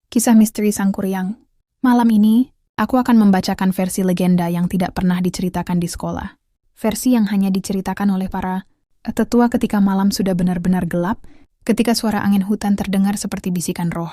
Kisah Misteri Sangkuriang. Malam ini, aku akan membacakan versi legenda yang tidak pernah diceritakan di sekolah. Versi yang hanya diceritakan oleh para tetua ketika malam sudah benar-benar gelap, ketika suara angin hutan terdengar seperti bisikan roh.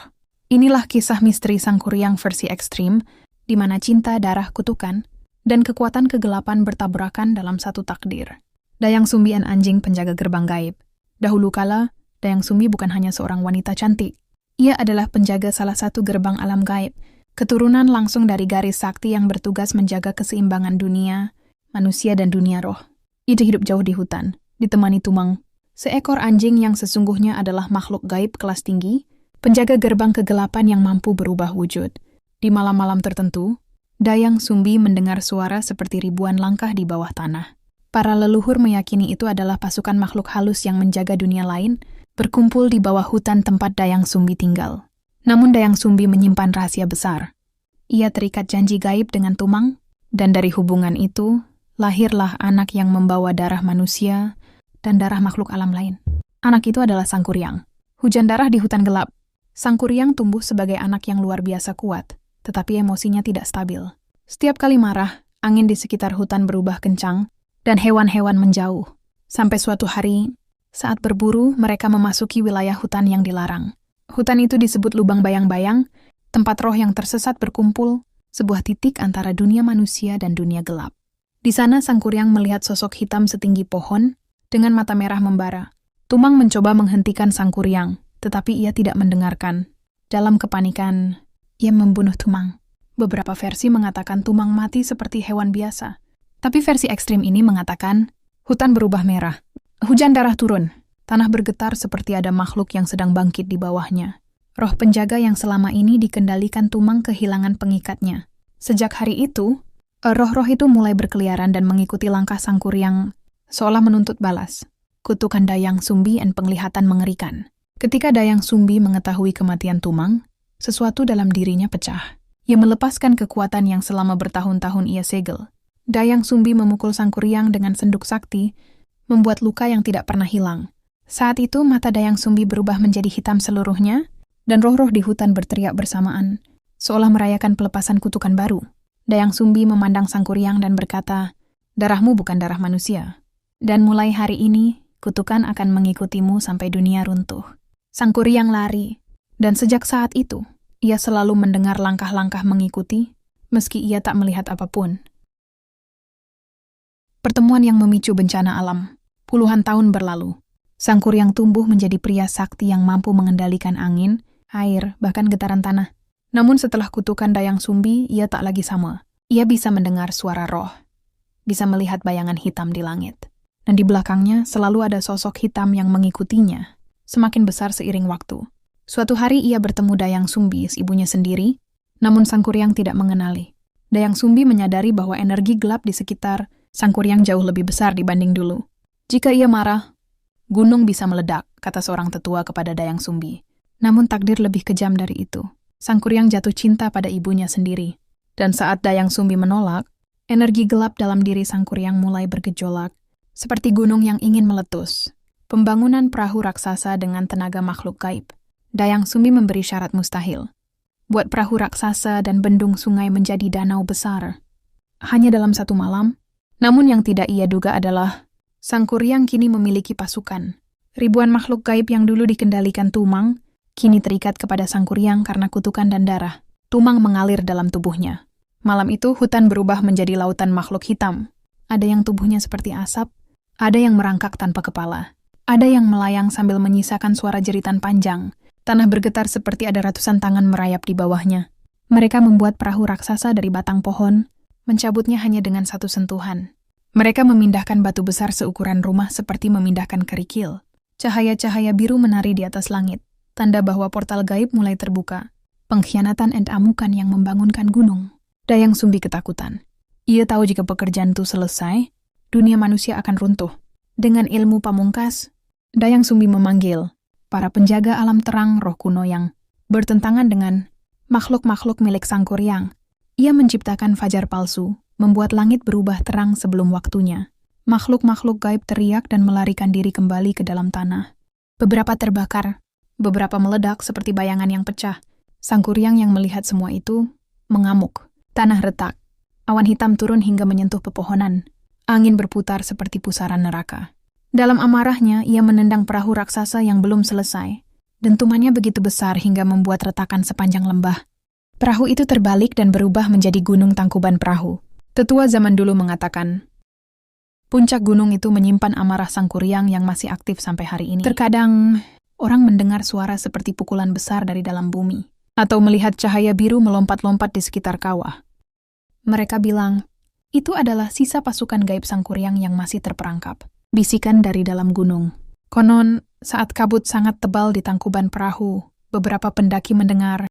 Inilah kisah misteri Sangkuriang versi ekstrim, di mana cinta, darah, kutukan, dan kekuatan kegelapan bertabrakan dalam satu takdir. Dayang Sumbi anjing penjaga gerbang gaib. Dahulu kala, Dayang Sumbi bukan hanya seorang wanita cantik. Ia adalah penjaga salah satu gerbang alam gaib, keturunan langsung dari garis sakti yang bertugas menjaga keseimbangan dunia, manusia dan dunia roh. Ia hidup jauh di hutan, ditemani Tumang, seekor anjing yang sesungguhnya adalah makhluk gaib kelas tinggi, penjaga gerbang kegelapan yang mampu berubah wujud. Di malam-malam tertentu, Dayang Sumbi mendengar suara seperti ribuan langkah di bawah tanah. Para leluhur meyakini itu adalah pasukan makhluk halus yang menjaga dunia lain, berkumpul di bawah hutan tempat Dayang Sumbi tinggal. Namun Dayang Sumbi menyimpan rahasia besar. Ia terikat janji gaib dengan Tumang, dan dari hubungan itu, lahirlah anak yang membawa darah manusia dan darah makhluk alam lain. Anak itu adalah Sangkuriang. Hujan darah di hutan gelap. Sangkuriang tumbuh sebagai anak yang luar biasa kuat, tetapi emosinya tidak stabil. Setiap kali marah, angin di sekitar hutan berubah kencang, dan hewan-hewan menjauh. Sampai suatu hari, saat berburu, mereka memasuki wilayah hutan yang dilarang. Hutan itu disebut lubang bayang-bayang, tempat roh yang tersesat berkumpul, sebuah titik antara dunia manusia dan dunia gelap. Di sana Sangkuriang melihat sosok hitam setinggi pohon, dengan mata merah membara. Tumang mencoba menghentikan Sangkuriang, tetapi ia tidak mendengarkan. Dalam kepanikan, ia membunuh Tumang. Beberapa versi mengatakan Tumang mati seperti hewan biasa. Tapi versi ekstrim ini mengatakan, hutan berubah merah. Hujan darah turun, tanah bergetar seperti ada makhluk yang sedang bangkit di bawahnya. Roh penjaga yang selama ini dikendalikan Tumang kehilangan pengikatnya. Sejak hari itu, roh-roh itu mulai berkeliaran dan mengikuti langkah Sangkuriang seolah menuntut balas. Kutukan Dayang Sumbi dan penglihatan mengerikan. Ketika Dayang Sumbi mengetahui kematian Tumang, sesuatu dalam dirinya pecah. Ia melepaskan kekuatan yang selama bertahun-tahun ia segel. Dayang Sumbi memukul Sangkuriang dengan senduk sakti, membuat luka yang tidak pernah hilang. Saat itu mata Dayang Sumbi berubah menjadi hitam seluruhnya, dan roh-roh di hutan berteriak bersamaan, seolah merayakan pelepasan kutukan baru. Dayang Sumbi memandang Sangkuriang dan berkata, "Darahmu bukan darah manusia. Dan mulai hari ini, kutukan akan mengikutimu sampai dunia runtuh." Sangkuriang lari, dan sejak saat itu, ia selalu mendengar langkah-langkah mengikuti, meski ia tak melihat apapun. Pertemuan yang memicu bencana alam. Puluhan tahun berlalu, Sangkuriang tumbuh menjadi pria sakti yang mampu mengendalikan angin, air, bahkan getaran tanah. Namun setelah kutukan Dayang Sumbi, ia tak lagi sama. Ia bisa mendengar suara roh, bisa melihat bayangan hitam di langit. Dan di belakangnya selalu ada sosok hitam yang mengikutinya, semakin besar seiring waktu. Suatu hari ia bertemu Dayang Sumbi, ibunya sendiri, namun Sangkuriang tidak mengenali. Dayang Sumbi menyadari bahwa energi gelap di sekitar Sangkuriang jauh lebih besar dibanding dulu. Jika ia marah, gunung bisa meledak, kata seorang tetua kepada Dayang Sumbi. Namun takdir lebih kejam dari itu. Sangkuriang jatuh cinta pada ibunya sendiri. Dan saat Dayang Sumbi menolak, energi gelap dalam diri Sangkuriang mulai bergejolak, seperti gunung yang ingin meletus. Pembangunan perahu raksasa dengan tenaga makhluk gaib. Dayang Sumbi memberi syarat mustahil. Buat perahu raksasa dan bendung sungai menjadi danau besar. Hanya dalam satu malam. Namun yang tidak ia duga adalah Sangkuriang kini memiliki pasukan. Ribuan makhluk gaib yang dulu dikendalikan Tumang, kini terikat kepada Sangkuriang karena kutukan dan darah. Tumang mengalir dalam tubuhnya. Malam itu hutan berubah menjadi lautan makhluk hitam. Ada yang tubuhnya seperti asap, ada yang merangkak tanpa kepala. Ada yang melayang sambil menyisakan suara jeritan panjang. Tanah bergetar seperti ada ratusan tangan merayap di bawahnya. Mereka membuat perahu raksasa dari batang pohon, mencabutnya hanya dengan satu sentuhan. Mereka memindahkan batu besar seukuran rumah seperti memindahkan kerikil. Cahaya-cahaya biru menari di atas langit, tanda bahwa portal gaib mulai terbuka. Pengkhianatan dan amukan yang membangunkan gunung. Dayang Sumbi ketakutan. Ia tahu jika pekerjaan itu selesai, dunia manusia akan runtuh. Dengan ilmu pamungkas, Dayang Sumbi memanggil para penjaga alam terang roh kuno yang bertentangan dengan makhluk-makhluk milik Sangkuriang. Ia menciptakan fajar palsu, membuat langit berubah terang sebelum waktunya. Makhluk-makhluk gaib teriak dan melarikan diri kembali ke dalam tanah. Beberapa terbakar, beberapa meledak seperti bayangan yang pecah. Sang Kuryang yang melihat semua itu mengamuk. Tanah retak. Awan hitam turun hingga menyentuh pepohonan. Angin berputar seperti pusaran neraka. Dalam amarahnya, ia menendang perahu raksasa yang belum selesai. Dentumannya begitu besar hingga membuat retakan sepanjang lembah. Perahu itu terbalik dan berubah menjadi gunung tangkuban perahu. Tetua zaman dulu mengatakan, puncak gunung itu menyimpan amarah Sang Kuryang yang masih aktif sampai hari ini. Terkadang, orang mendengar suara seperti pukulan besar dari dalam bumi, atau melihat cahaya biru melompat-lompat di sekitar kawah. Mereka bilang, itu adalah sisa pasukan gaib Sang Kuryang yang masih terperangkap. Bisikan dari dalam gunung. Konon, saat kabut sangat tebal di tangkuban perahu, beberapa pendaki mendengar